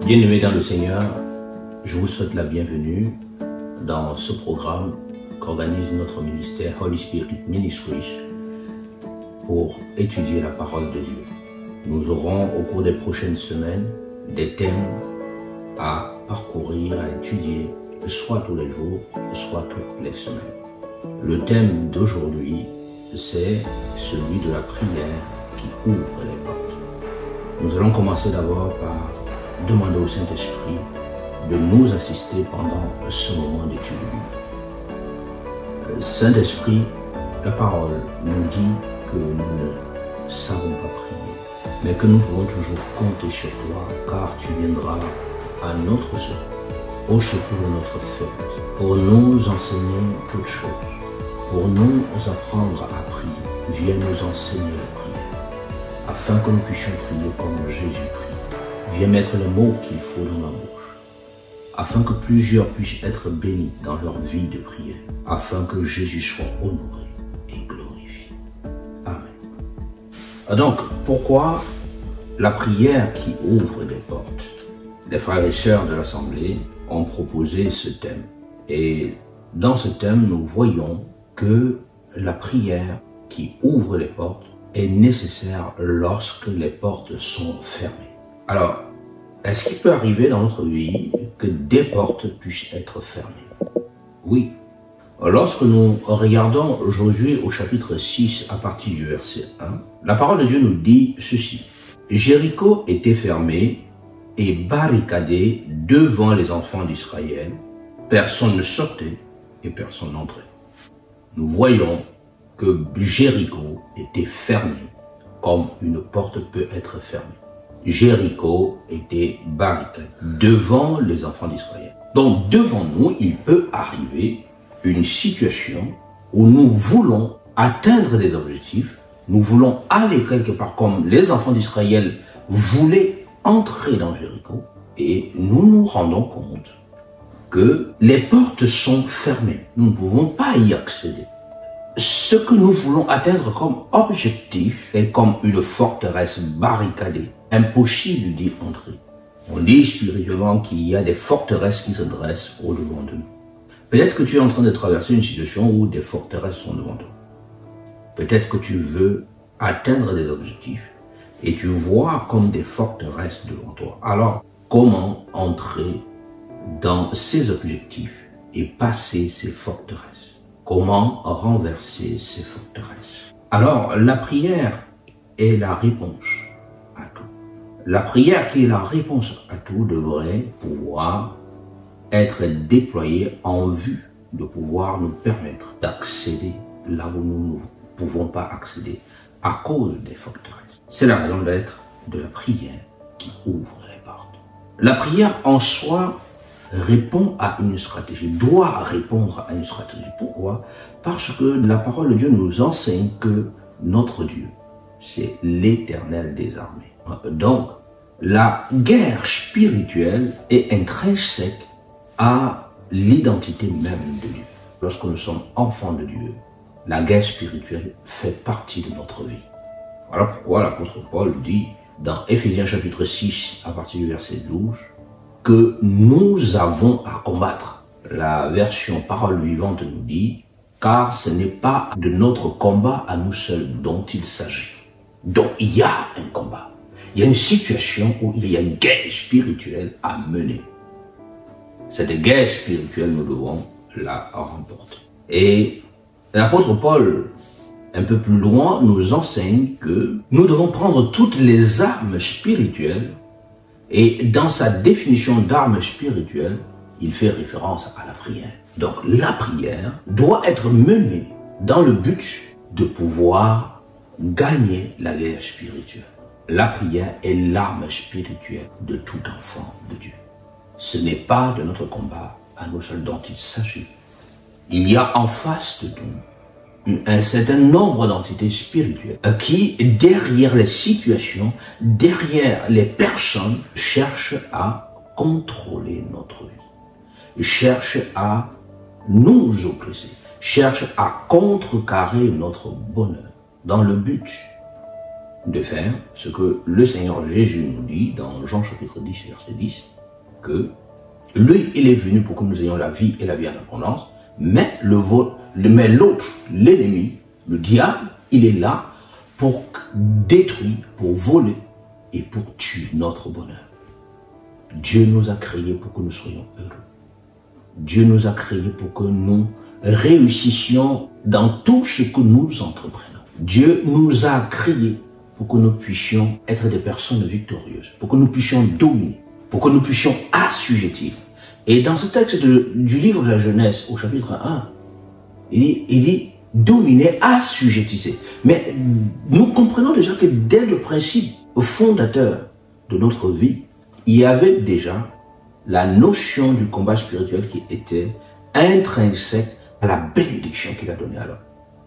Bien-aimés dans le Seigneur, je vous souhaite la bienvenue dans ce programme qu'organise notre ministère Holy Spirit Ministries pour étudier la parole de Dieu. Nous aurons au cours des prochaines semaines des thèmes à parcourir, à étudier, soit tous les jours, soit toutes les semaines. Le thème d'aujourd'hui, c'est celui de la prière qui ouvre les portes. Nous allons commencer d'abord par demander au Saint-Esprit de nous assister pendant ce moment d'étude. Saint-Esprit, la parole nous dit que nous ne savons pas prier, mais que nous pouvons toujours compter sur toi, car tu viendras à notre secours, au secours de notre faiblesse, pour nous enseigner toutes choses, pour nous apprendre à prier. Viens nous enseigner la prière, afin que nous puissions prier comme Jésus prie. Viens mettre les mots qu'il faut dans ma bouche, afin que plusieurs puissent être bénis dans leur vie de prière, afin que Jésus soit honoré et glorifié. Amen. Donc, pourquoi la prière qui ouvre des portes? Les frères et sœurs de l'Assemblée ont proposé ce thème. Et dans ce thème, nous voyons que la prière qui ouvre les portes est nécessaire lorsque les portes sont fermées. Alors, est-ce qu'il peut arriver dans notre vie que des portes puissent être fermées? Oui. Lorsque nous regardons Josué au chapitre 6 à partir du verset 1, la parole de Dieu nous dit ceci. Jéricho était fermé et barricadé devant les enfants d'Israël. Personne ne sortait et personne n'entrait. Nous voyons que Jéricho était fermé comme une porte peut être fermée. Jéricho était barricadé devant les enfants d'Israël. Donc devant nous, il peut arriver une situation où nous voulons atteindre des objectifs, nous voulons aller quelque part comme les enfants d'Israël voulaient entrer dans Jéricho et nous nous rendons compte que les portes sont fermées. Nous ne pouvons pas y accéder. Ce que nous voulons atteindre comme objectif est comme une forteresse barricadée. Impossible d'y entrer. On dit spirituellement qu'il y a des forteresses qui se dressent au-devant de nous. Peut-être que tu es en train de traverser une situation où des forteresses sont devant toi. Peut-être que tu veux atteindre des objectifs et tu vois comme des forteresses devant toi. Alors, comment entrer dans ces objectifs et passer ces forteresses? Comment renverser ces forteresses? Alors, la prière est la réponse à tout. La prière qui est la réponse à tout devrait pouvoir être déployée en vue de pouvoir nous permettre d'accéder là où nous ne pouvons pas accéder à cause des forteresses. C'est la raison d'être de la prière qui ouvre les portes. La prière en soi répond à une stratégie, doit répondre à une stratégie. Pourquoi? Parce que la parole de Dieu nous enseigne que notre Dieu, c'est l'Éternel des armées. Donc, la guerre spirituelle est intrinsèque à l'identité même de Dieu. Lorsque nous sommes enfants de Dieu, la guerre spirituelle fait partie de notre vie. Voilà pourquoi l'apôtre Paul dit dans Éphésiens chapitre 6, à partir du verset 12, que nous avons à combattre. La version parole vivante nous dit, car ce n'est pas de notre combat à nous seuls dont il s'agit. Donc il y a un combat. Il y a une situation où il y a une guerre spirituelle à mener. Cette guerre spirituelle, nous devons la remporter. Et l'apôtre Paul, un peu plus loin, nous enseigne que nous devons prendre toutes les armes spirituelles. Et dans sa définition d'armes spirituelles, il fait référence à la prière. Donc la prière doit être menée dans le but de pouvoir gagner la guerre spirituelle. La prière est l'arme spirituelle de tout enfant de Dieu. Ce n'est pas de notre combat à nous seuls dont il s'agit. Il y a en face de nous un certain nombre d'entités spirituelles qui, derrière les situations, derrière les personnes, cherchent à contrôler notre vie, cherchent à nous oppresser, cherchent à contrecarrer notre bonheur dans le but de faire ce que le Seigneur Jésus nous dit dans Jean chapitre 10, verset 10, que lui, il est venu pour que nous ayons la vie et la vie en abondance, mais l'autre, l'ennemi, le diable, il est là pour détruire, pour voler et pour tuer notre bonheur. Dieu nous a créés pour que nous soyons heureux. Dieu nous a créés pour que nous réussissions dans tout ce que nous entreprenons. Dieu nous a créés pour que nous puissions être des personnes victorieuses, pour que nous puissions dominer, pour que nous puissions assujettir. Et dans ce texte du livre de la Genèse, au chapitre 1, il dit dominer, assujettissez. Mais nous comprenons déjà que dès le principe fondateur de notre vie, il y avait déjà la notion du combat spirituel qui était intrinsèque à la bénédiction qu'il a donnée à l'homme.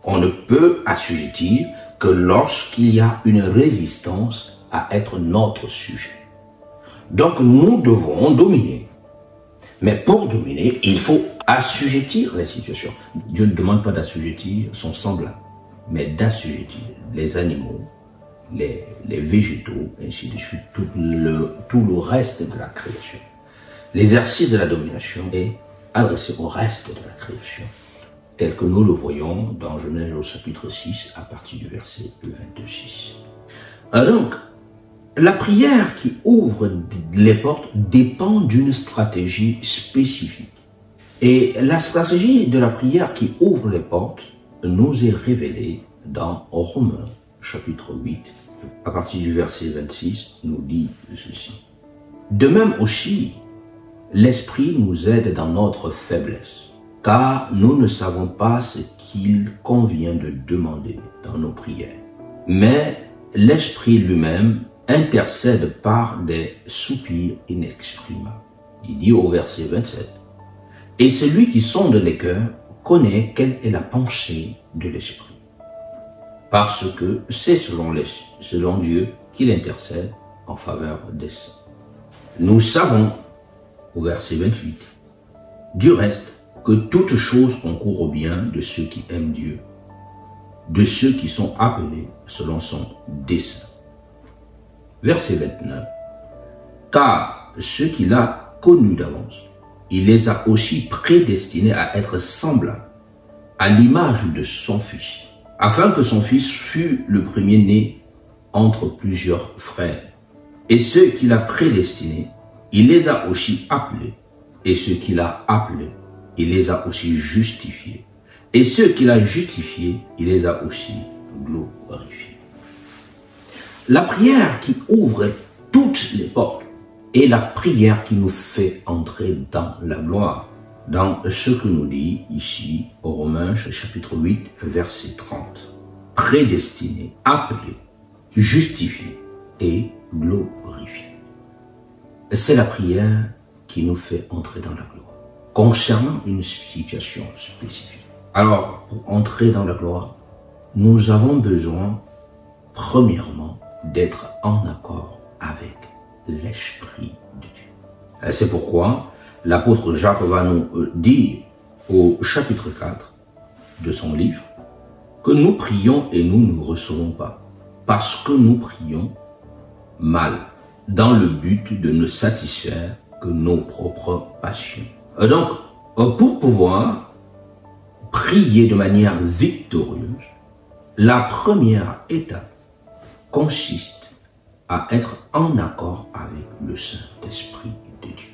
On ne peut assujettir que lorsqu'il y a une résistance à être notre sujet. Donc nous devons dominer. Mais pour dominer, il faut assujettir les situations. Dieu ne demande pas d'assujettir son semblable, mais d'assujettir les animaux, les végétaux, ainsi de suite, tout le reste de la création. L'exercice de la domination est adressé au reste de la création, tel que nous le voyons dans Genèse au chapitre 6, à partir du verset 26. Donc, la prière qui ouvre les portes dépend d'une stratégie spécifique. Et la stratégie de la prière qui ouvre les portes nous est révélée dans Romains, chapitre 8, à partir du verset 26, nous dit ceci. De même aussi, l'Esprit nous aide dans notre faiblesse, car nous ne savons pas ce qu'il convient de demander dans nos prières. Mais l'Esprit lui-même intercède par des soupirs inexprimables. Il dit au verset 27, « Et celui qui sonde les cœurs connaît quelle est la pensée de l'Esprit, parce que c'est selon Dieu qu'il intercède en faveur des saints. » Nous savons, au verset 28, « Du reste, que toute chose concourt au bien de ceux qui aiment Dieu, de ceux qui sont appelés selon son dessein. » Verset 29. « Car ceux qu'il a connus d'avance, il les a aussi prédestinés à être semblables à l'image de son Fils, afin que son Fils fût le premier-né entre plusieurs frères. Et ceux qu'il a prédestinés, il les a aussi appelés. Et ceux qu'il a appelés, il les a aussi justifiés. Et ceux qu'il a justifiés, il les a aussi glorifiés. » La prière qui ouvre toutes les portes est la prière qui nous fait entrer dans la gloire. Dans ce que nous dit ici, au Romains, chapitre 8, verset 30. Prédestiné, appelé, justifié et glorifié. C'est la prière qui nous fait entrer dans la gloire, concernant une situation spécifique. Alors, pour entrer dans la gloire, nous avons besoin, premièrement, d'être en accord avec l'Esprit de Dieu. C'est pourquoi l'apôtre Jacques va nous dire au chapitre 4 de son livre que nous prions et nous ne recevons pas, parce que nous prions mal, dans le but de ne satisfaire que nos propres passions. Donc, pour pouvoir prier de manière victorieuse, la première étape consiste à être en accord avec le Saint-Esprit de Dieu.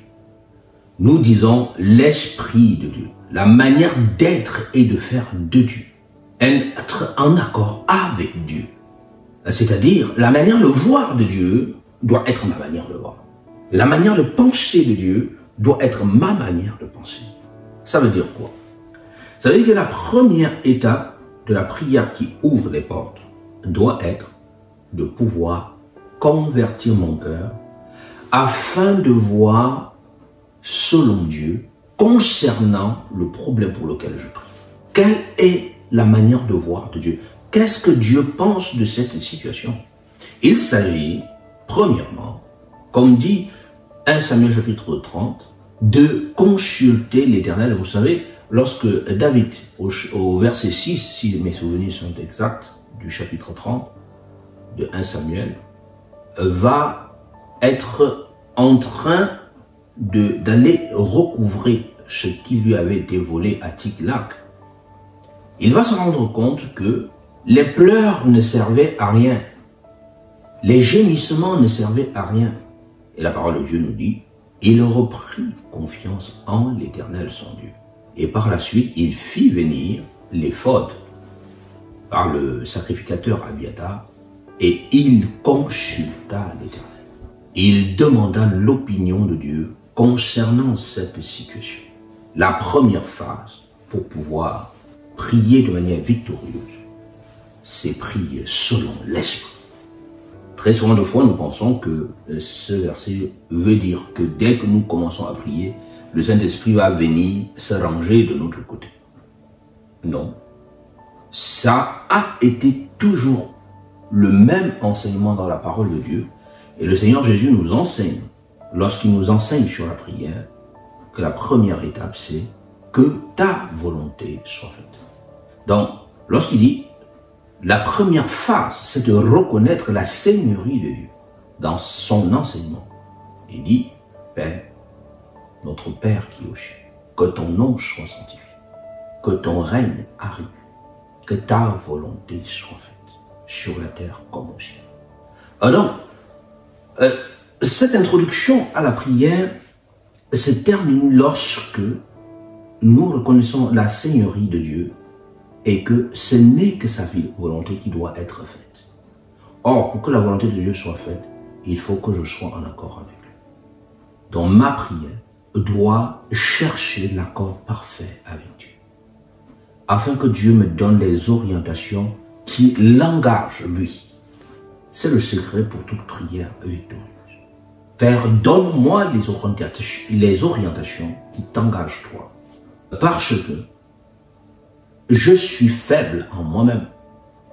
Nous disons l'Esprit de Dieu, la manière d'être et de faire de Dieu, être en accord avec Dieu. C'est-à-dire, la manière de voir de Dieu doit être ma manière de voir. La manière de penser de Dieu doit être ma manière de penser. Ça veut dire quoi? Ça veut dire que la première étape de la prière qui ouvre les portes doit être de pouvoir convertir mon cœur afin de voir selon Dieu concernant le problème pour lequel je prie. Quelle est la manière de voir de Dieu? Qu'est-ce que Dieu pense de cette situation? Il s'agit, premièrement, comme dit 1 Samuel chapitre 30, de consulter l'Éternel. Vous savez, lorsque David, au verset 6, si mes souvenirs sont exacts, du chapitre 30, de 1 Samuel, va être en train d'aller recouvrer ce qui lui avait été volé à Tic-Lac. Il va se rendre compte que les pleurs ne servaient à rien. Les gémissements ne servaient à rien. Et la parole de Dieu nous dit, il reprit confiance en l'Éternel son Dieu. Et par la suite, il fit venir l'éphod par le sacrificateur Abiathar et il consulta l'Éternel. Il demanda l'opinion de Dieu concernant cette situation. La première phase pour pouvoir prier de manière victorieuse, c'est prier selon l'Esprit. Très souvent de fois, nous pensons que ce verset veut dire que dès que nous commençons à prier, le Saint-Esprit va venir se ranger de notre côté. Non. Ça a été toujours le même enseignement dans la parole de Dieu. Et le Seigneur Jésus nous enseigne, lorsqu'il nous enseigne sur la prière, que la première étape, c'est que ta volonté soit faite. Donc, lorsqu'il dit, la première phase, c'est de reconnaître la seigneurie de Dieu dans son enseignement. Il dit, Père, notre Père qui est aux cieux, que ton nom soit sanctifié, que ton règne arrive, que ta volonté soit faite, sur la terre comme au ciel. Alors, cette introduction à la prière se termine lorsque nous reconnaissons la seigneurie de Dieu et que ce n'est que sa volonté qui doit être faite. Or, pour que la volonté de Dieu soit faite, il faut que je sois en accord avec lui. Donc ma prière doit chercher l'accord parfait avec Dieu, afin que Dieu me donne les orientations qui l'engagent lui. C'est le secret pour toute prière victorieuse. Père, donne-moi les orientations qui t'engagent toi, parce que je suis faible en moi-même.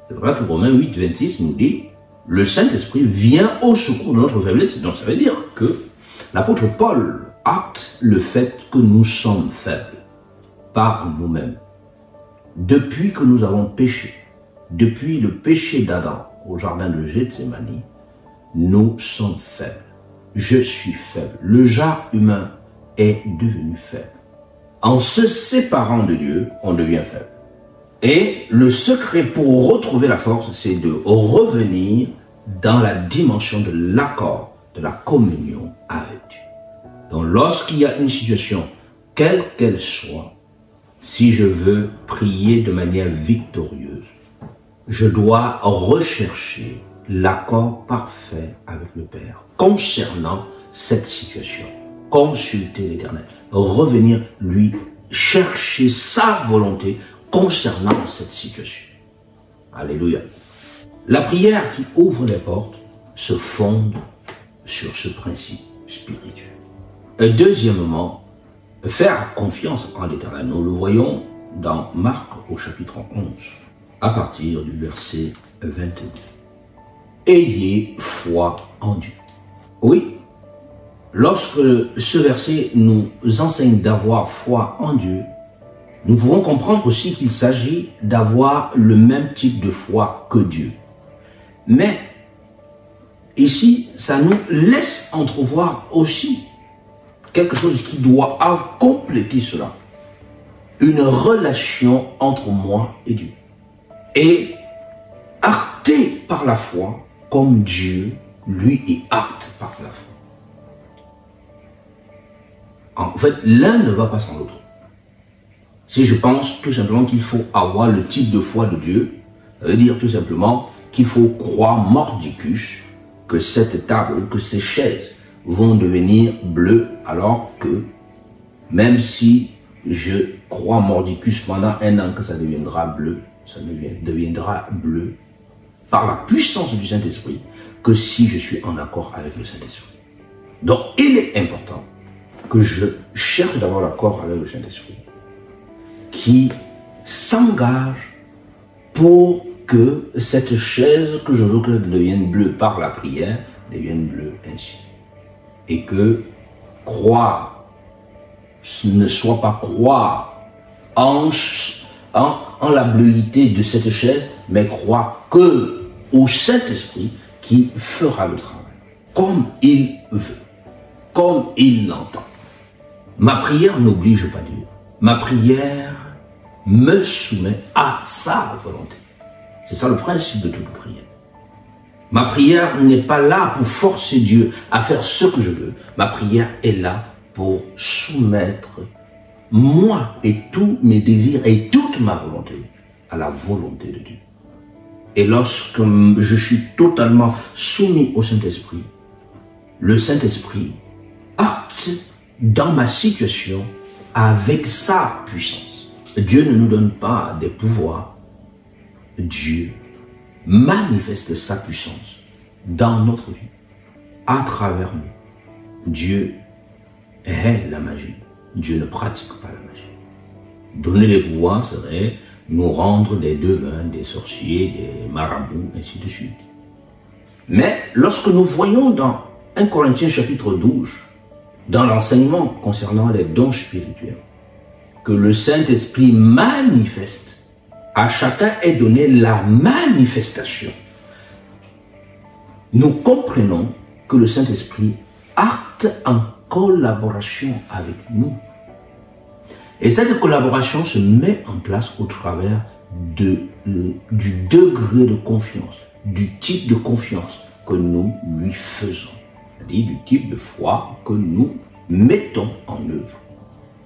C'est vrai que Romains 8, 26 nous dit, le Saint-Esprit vient au secours de notre faiblesse. Donc ça veut dire que l'apôtre Paul acte le fait que nous sommes faibles par nous-mêmes. Depuis que nous avons péché, depuis le péché d'Adam au jardin de Gethsémani, nous sommes faibles. Je suis faible. Le genre humain est devenu faible. En se séparant de Dieu, on devient faible. Et le secret pour retrouver la force, c'est de revenir dans la dimension de l'accord, de la communion avec Dieu. Donc lorsqu'il y a une situation, quelle qu'elle soit, si je veux prier de manière victorieuse, je dois rechercher l'accord parfait avec le Père concernant cette situation. Consulter l'Éternel, revenir lui chercher sa volonté concernant cette situation. Alléluia. La prière qui ouvre les portes se fonde sur ce principe spirituel. Et deuxièmement, faire confiance en l'Éternel. Nous le voyons dans Marc au chapitre 11, à partir du verset 22. Ayez foi en Dieu. Oui, lorsque ce verset nous enseigne d'avoir foi en Dieu, nous pouvons comprendre aussi qu'il s'agit d'avoir le même type de foi que Dieu. Mais ici, ça nous laisse entrevoir aussi quelque chose qui doit compléter cela. Une relation entre moi et Dieu. Et acté par la foi comme Dieu, lui, est acte par la foi. En fait, l'un ne va pas sans l'autre. Si je pense tout simplement qu'il faut avoir le type de foi de Dieu, ça veut dire tout simplement qu'il faut croire mordicus que cette table, que ces chaises vont devenir bleues, alors que même si je crois mordicus pendant 1 an que ça deviendra bleu, ça deviendra bleu par la puissance du Saint-Esprit que si je suis en accord avec le Saint-Esprit. Donc il est important que je cherche d'avoir l'accord avec le Saint-Esprit qui s'engage pour que cette chaise que je veux qu'elle devienne bleue par la prière devienne bleue ainsi. Et que croire ne soit pas croire en la bleuité de cette chaise, mais croire que au Saint-Esprit qui fera le travail, comme il veut, comme il l'entend. Ma prière n'oblige pas Dieu. Ma prière me soumet à sa volonté. C'est ça le principe de toute prière. Ma prière n'est pas là pour forcer Dieu à faire ce que je veux. Ma prière est là pour soumettre moi et tous mes désirs et toute ma volonté à la volonté de Dieu. Et lorsque je suis totalement soumis au Saint-Esprit, le Saint-Esprit acte dans ma situation avec sa puissance. Dieu ne nous donne pas des pouvoirs. Dieu manifeste sa puissance dans notre vie, à travers nous. Dieu est la magie. Dieu ne pratique pas la magie. Donner les pouvoirs serait nous rendre des devins, des sorciers, des marabouts, ainsi de suite. Mais lorsque nous voyons dans 1 Corinthiens chapitre 12, dans l'enseignement concernant les dons spirituels, que le Saint-Esprit manifeste, à chacun est donné la manifestation. Nous comprenons que le Saint-Esprit acte en collaboration avec nous. Et cette collaboration se met en place au travers du degré de confiance, du type de confiance que nous lui faisons, c'est-à-dire du type de foi que nous mettons en œuvre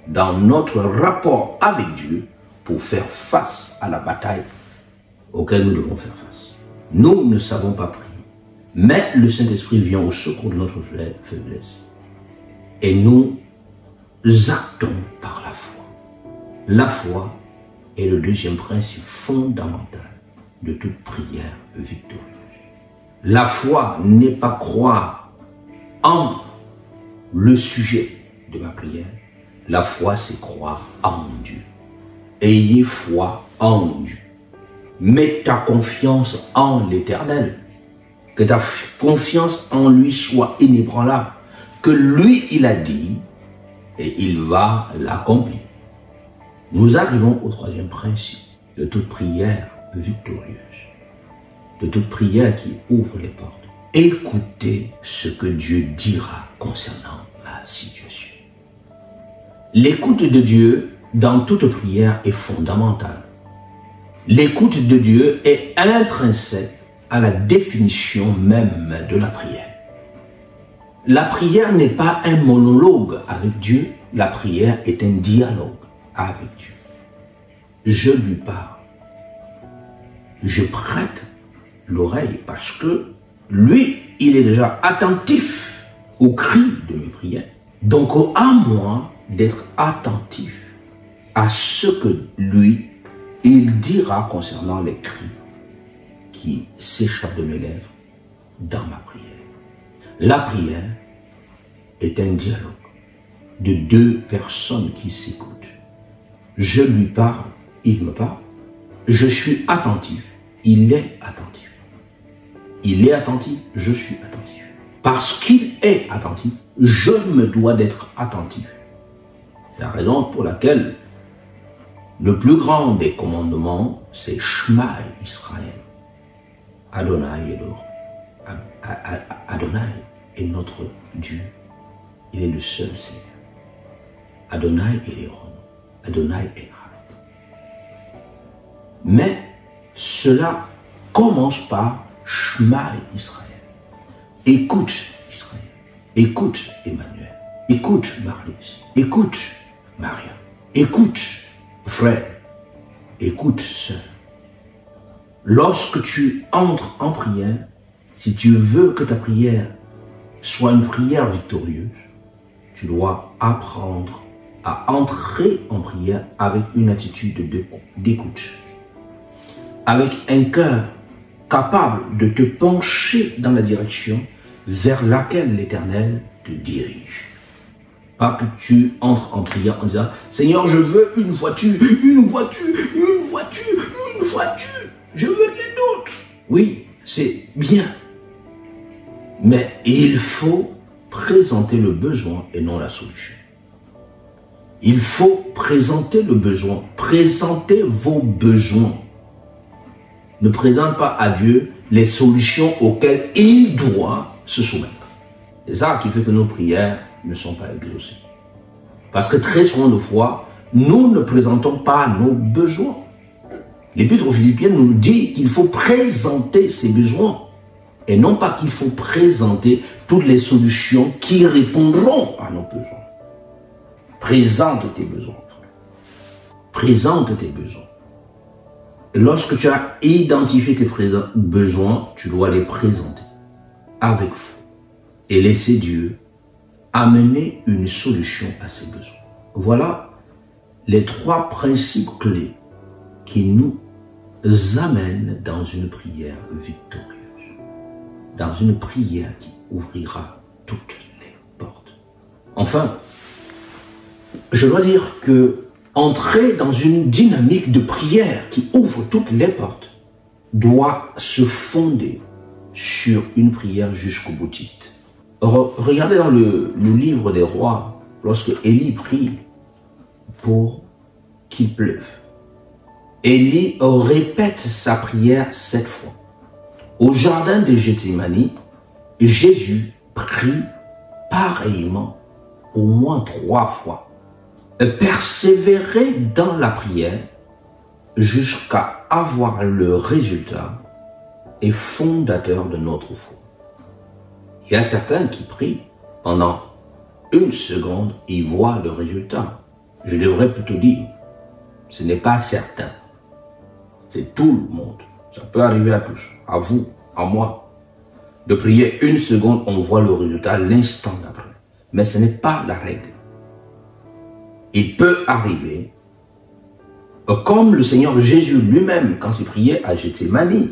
dans notre rapport avec Dieu pour faire face à la bataille auquel nous devons faire face. Nous ne savons pas prier, mais le Saint-Esprit vient au secours de notre faiblesse. Et nous actons par la foi. La foi est le deuxième principe fondamental de toute prière victorieuse. La foi n'est pas croire en le sujet de ma prière. La foi, c'est croire en Dieu. Ayez foi en Dieu. Mets ta confiance en l'Éternel. Que ta confiance en lui soit inébranlable. Que lui, il a dit, et il va l'accomplir. Nous arrivons au troisième principe de toute prière victorieuse, de toute prière qui ouvre les portes. Écoutez ce que Dieu dira concernant ma situation. L'écoute de Dieu dans toute prière est fondamentale. L'écoute de Dieu est intrinsèque à la définition même de la prière. La prière n'est pas un monologue avec Dieu, la prière est un dialogue avec Dieu. Je lui parle. Je prête l'oreille parce que lui, il est déjà attentif aux cris de mes prières. Donc à moi d'être attentif à ce que lui, il dira concernant les cris qui s'échappent de mes lèvres dans ma prière. La prière est un dialogue de deux personnes qui s'écoutent. Je lui parle, il me parle. Je suis attentif, il est attentif. Il est attentif, je suis attentif. Parce qu'il est attentif, je me dois d'être attentif. C'est la raison pour laquelle le plus grand des commandements, c'est Shema Israël. Adonai est l'or. Adonai est notre Dieu. Il est le seul Seigneur. Adonai est Héron. Adonai est Echad. Mais cela commence par Shema Israël. Écoute Israël. Écoute Emmanuel. Écoute Marlise. Écoute Maria. Écoute frère. Écoute sœur. Lorsque tu entres en prière, si tu veux que ta prière soit une prière victorieuse, tu dois apprendre à entrer en prière avec une attitude d'écoute, avec un cœur capable de te pencher dans la direction vers laquelle l'Éternel te dirige. Pas que tu entres en prière en disant « Seigneur, je veux une voiture, une voiture, une voiture, une voiture, je veux rien d'autre. » Oui, c'est bien. Mais il faut présenter le besoin et non la solution. Il faut présenter le besoin. Présentez vos besoins. Ne présente pas à Dieu les solutions auxquelles il doit se soumettre. C'est ça qui fait que nos prières ne sont pas exaucées. Parce que très souvent de fois, nous ne présentons pas nos besoins. L'Épître aux Philippiens nous dit qu'il faut présenter ses besoins et non pas qu'il faut présenter toutes les solutions qui répondront à nos besoins. Présente tes besoins. Présente tes besoins. Et lorsque tu as identifié tes besoins, tu dois les présenter avec foi et laisser Dieu amener une solution à ces besoins. Voilà les 3 principes clés qui nous amènent dans une prière victorieuse, dans une prière qui ouvrira toutes les portes. Enfin, je dois dire que entrer dans une dynamique de prière qui ouvre toutes les portes doit se fonder sur une prière jusqu'au boutiste. Regardez dans le livre des rois, lorsque Élie prie pour qu'il pleuve. Élie répète sa prière 7 fois. Au jardin de Gethsémani, Jésus prie pareillement au moins 3 fois. Persévérer dans la prière jusqu'à avoir le résultat est fondateur de notre foi. Il y a certains qui prient pendant 1 seconde, ils voient le résultat. Je devrais plutôt dire, ce n'est pas certain. C'est tout le monde. Ça peut arriver à tous, à vous, à moi. De prier 1 seconde, on voit le résultat l'instant d'après. Mais ce n'est pas la règle. Il peut arriver, comme le Seigneur Jésus lui-même, quand il priait à Gethsémani,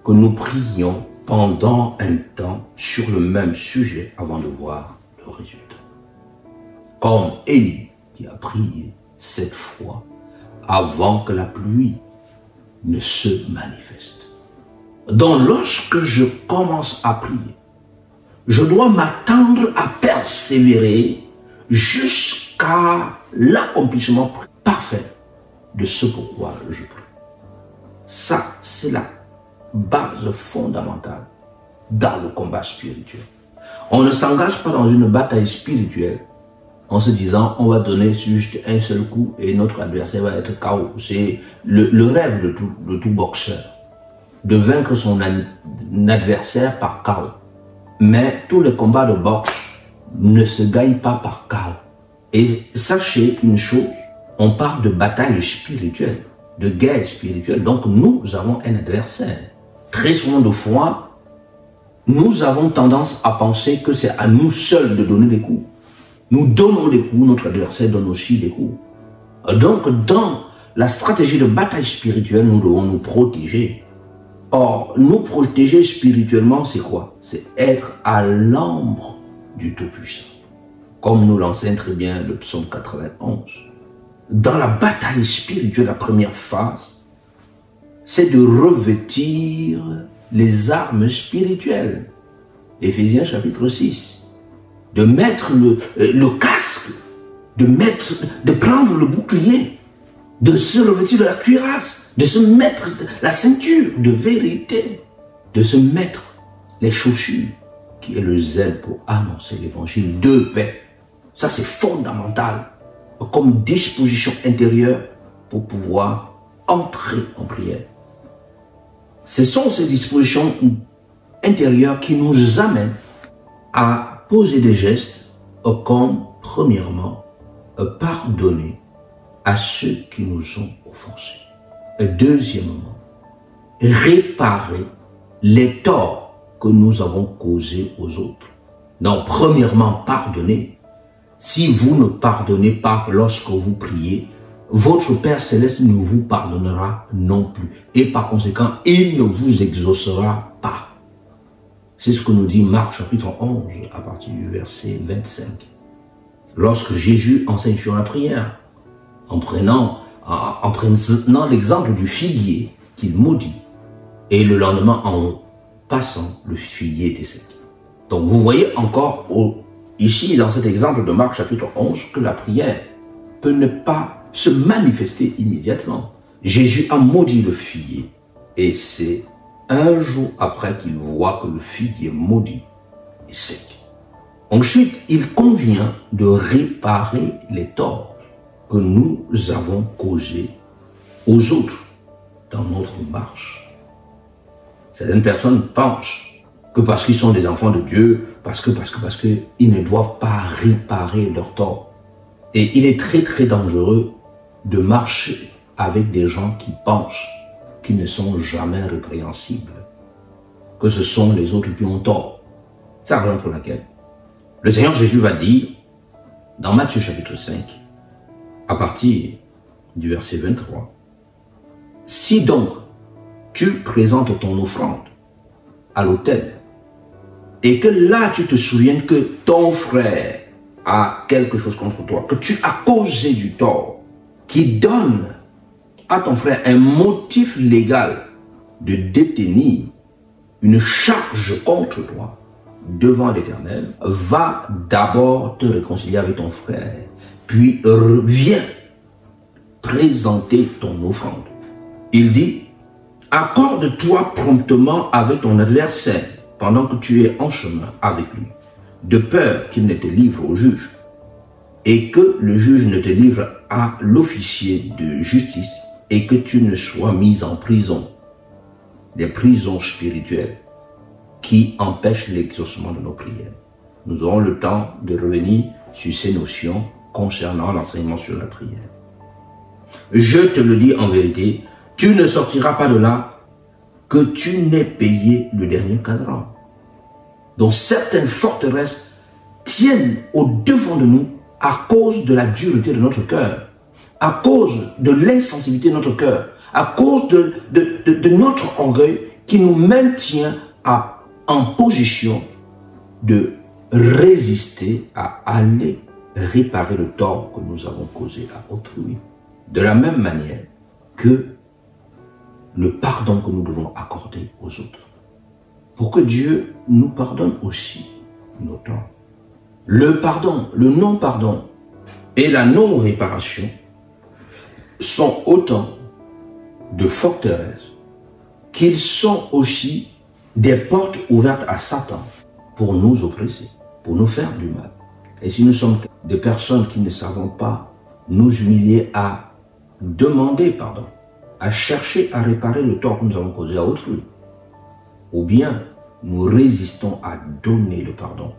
que nous prions pendant un temps sur le même sujet avant de voir le résultat. Comme Élie qui a prié 7 fois avant que la pluie ne se manifeste. Donc lorsque je commence à prier, je dois m'attendre à persévérer jusqu'à l'accomplissement parfait de ce pourquoi je prie. Ça, c'est la base fondamentale dans le combat spirituel. On ne s'engage pas dans une bataille spirituelle en se disant on va donner juste un seul coup et notre adversaire va être KO. C'est le rêve de tout boxeur, de vaincre son adversaire par KO. Mais tous les combats de boxe ne se gagnent pas par KO. Et sachez une chose, on parle de bataille spirituelle, de guerre spirituelle. Donc nous avons un adversaire. Très souvent de fois, nous avons tendance à penser que c'est à nous seuls de donner des coups. Nous donnons des coups, notre adversaire donne aussi des coups. Donc dans la stratégie de bataille spirituelle, nous devons nous protéger. Or, nous protéger spirituellement, c'est quoi? C'est être à l'ombre du Tout-Puissant. Comme nous l'enseigne très bien le psaume 91. Dans la bataille spirituelle, la première phase, c'est de revêtir les armes spirituelles. Éphésiens chapitre 6. De mettre le casque, de prendre le bouclier, de se revêtir de la cuirasse, de se mettre la ceinture de vérité, de se mettre les chaussures, qui est le zèle pour annoncer l'évangile de paix. Ça, c'est fondamental comme disposition intérieure pour pouvoir entrer en prière. Ce sont ces dispositions intérieures qui nous amènent à poser des gestes comme, premièrement, pardonner à ceux qui nous ont offensés. Et deuxièmement, réparer les torts que nous avons causés aux autres. Donc, premièrement, pardonner. Si vous ne pardonnez pas lorsque vous priez, votre Père Céleste ne vous pardonnera non plus. Et par conséquent, il ne vous exaucera pas. C'est ce que nous dit Marc chapitre 11 à partir du verset 25. Lorsque Jésus enseigne sur la prière, en prenant l'exemple du figuier qu'il maudit, et le lendemain en passant, le figuier décède. Donc vous voyez encore ici dans cet exemple de Marc chapitre 11 que la prière peut ne pas se manifester immédiatement. Jésus a maudit le figuier et c'est un jour après qu'il voit que le figuier maudit est sec. Ensuite, il convient de réparer les torts que nous avons causés aux autres dans notre marche. Certaines personnes pensent que parce qu'ils sont des enfants de Dieu, parce que ils ne doivent pas réparer leurs torts. Et il est très très dangereux de marcher avec des gens qui pensent qu'ils ne sont jamais répréhensibles, que ce sont les autres qui ont tort. C'est la raison pour laquelle le Seigneur Jésus va dire, dans Matthieu chapitre 5, à partir du verset 23, « Si donc tu présentes ton offrande à l'autel, et que là tu te souviennes que ton frère a quelque chose contre toi, que tu as causé du tort, qui donne à ton frère un motif légal de détenir une charge contre toi devant l'Éternel, va d'abord te réconcilier avec ton frère, puis reviens présenter ton offrande. Il dit, accorde-toi promptement avec ton adversaire pendant que tu es en chemin avec lui, de peur qu'il ne te livre au juge, et que le juge ne te livre à l'officier de justice, et que tu ne sois mis en prison, des prisons spirituelles qui empêchent l'exaucement de nos prières. Nous aurons le temps de revenir sur ces notions concernant l'enseignement sur la prière. Je te le dis en vérité, tu ne sortiras pas de là que tu n'aies payé le dernier cadran. Donc certaines forteresses tiennent au-devant de nous à cause de la dureté de notre cœur, à cause de l'insensibilité de notre cœur, à cause de notre orgueil qui nous maintient en position de résister à aller réparer le tort que nous avons causé à autrui. De la même manière que le pardon que nous devons accorder aux autres. Pour que Dieu nous pardonne aussi nos torts. Le pardon, le non-pardon et la non-réparation sont autant de forteresses qu'ils sont aussi des portes ouvertes à Satan pour nous oppresser, pour nous faire du mal. Et si nous sommes des personnes qui ne savons pas nous humilier à demander pardon, à chercher à réparer le tort que nous avons causé à autrui, ou bien nous résistons à donner le pardon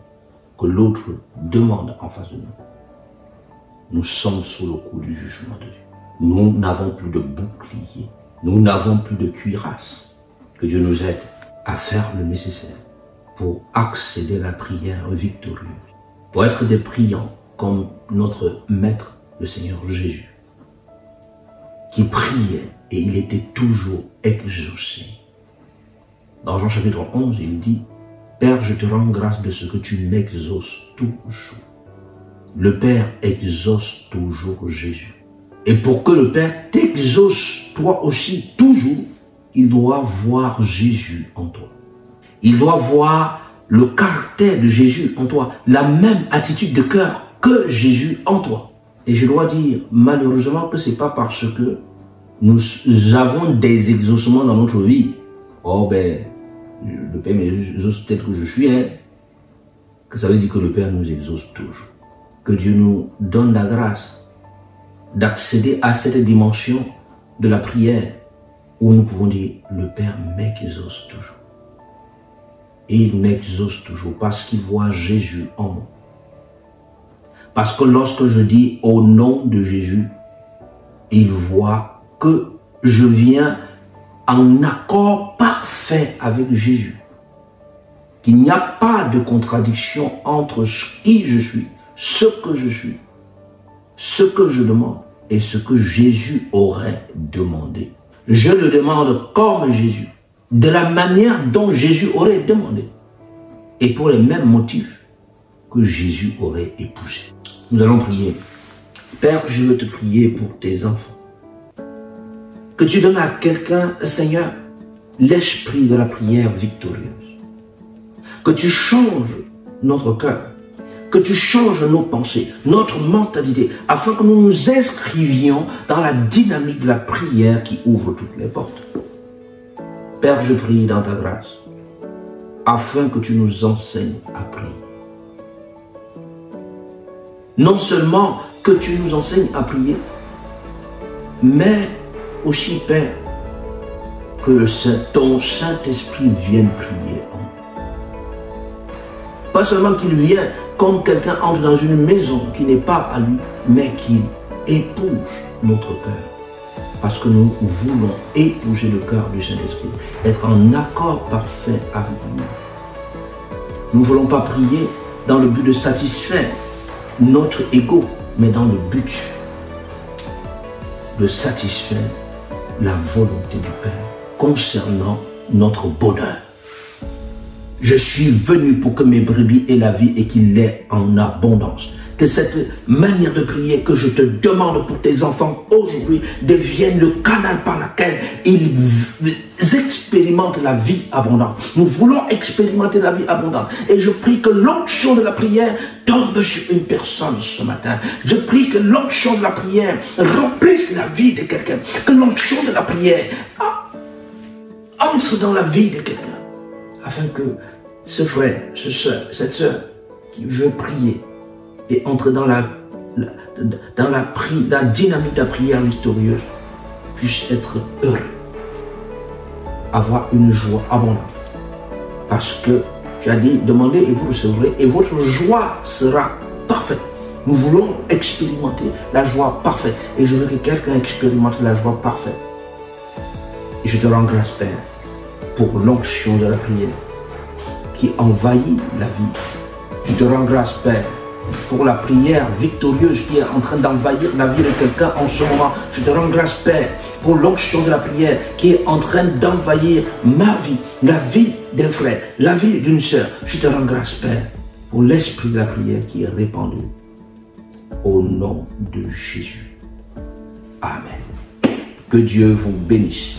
que l'autre demande en face de nous, nous sommes sous le coup du jugement de Dieu. Nous n'avons plus de bouclier, nous n'avons plus de cuirasse. Que Dieu nous aide à faire le nécessaire pour accéder à la prière victorieuse, pour être des priants comme notre Maître, le Seigneur Jésus, qui priait et il était toujours exaucé. Dans Jean chapitre 11, il dit, « Père, je te rends grâce de ce que tu m'exauces toujours. » Le Père exauce toujours Jésus. Et pour que le Père t'exauce toi aussi toujours, il doit voir Jésus en toi. Il doit voir le caractère de Jésus en toi, la même attitude de cœur que Jésus en toi. Et je dois dire, malheureusement, que ce n'est pas parce que nous avons des exaucements dans notre vie. Oh ben, le Père m'exauce tel que je suis, hein, que ça veut dire que le Père nous exauce toujours. Que Dieu nous donne la grâce d'accéder à cette dimension de la prière où nous pouvons dire, le Père m'exauce toujours. Et il m'exauce toujours parce qu'il voit Jésus en moi. Parce que lorsque je dis au nom de Jésus, il voit que je viens en accord parfait avec Jésus. Qu'il n'y a pas de contradiction entre qui je suis, ce que je suis, ce que je demande et ce que Jésus aurait demandé. Je le demande comme Jésus, de la manière dont Jésus aurait demandé et pour les mêmes motifs que Jésus aurait épousé. Nous allons prier. Père, je veux te prier pour tes enfants. Que tu donnes à quelqu'un, Seigneur, l'esprit de la prière victorieuse. Que tu changes notre cœur, que tu changes nos pensées, notre mentalité, afin que nous nous inscrivions dans la dynamique de la prière qui ouvre toutes les portes. Père, je prie dans ta grâce, afin que tu nous enseignes à prier. Non seulement que tu nous enseignes à prier, mais aussi, Père, que ton Saint-Esprit vienne prier en nous. Pas seulement qu'il vienne comme quelqu'un entre dans une maison qui n'est pas à lui, mais qu'il épouse notre cœur. Parce que nous voulons épouser le cœur du Saint-Esprit, être en accord parfait avec lui. Nous ne voulons pas prier dans le but de satisfaire notre ego, mais dans le but de satisfaire la volonté du Père concernant notre bonheur. Je suis venu pour que mes brebis aient la vie et qu'ils l'aient en abondance. Que cette manière de prier que je te demande pour tes enfants aujourd'hui devienne le canal par lequel ils expérimentent la vie abondante. Nous voulons expérimenter la vie abondante. Et je prie que l'onction de la prière tombe sur une personne ce matin. Je prie que l'onction de la prière remplisse la vie de quelqu'un. Que l'onction de la prière entre dans la vie de quelqu'un. Afin que ce frère, cette soeur qui veut prier et entrer dans la dynamique de la prière victorieuse puisse être heureux, avoir une joie abondante. Parce que tu as dit, demandez et vous recevrez, et votre joie sera parfaite. Nous voulons expérimenter la joie parfaite. Et je veux que quelqu'un expérimente la joie parfaite. Et je te rends grâce, Père, pour l'onction de la prière qui envahit la vie. Je te rends grâce, Père, pour la prière victorieuse qui est en train d'envahir la vie de quelqu'un en ce moment. Je te rends grâce, Père, pour l'onction de la prière qui est en train d'envahir ma vie, la vie d'un frère, la vie d'une sœur. Je te rends grâce, Père, pour l'esprit de la prière qui est répandu. Au nom de Jésus. Amen. Que Dieu vous bénisse.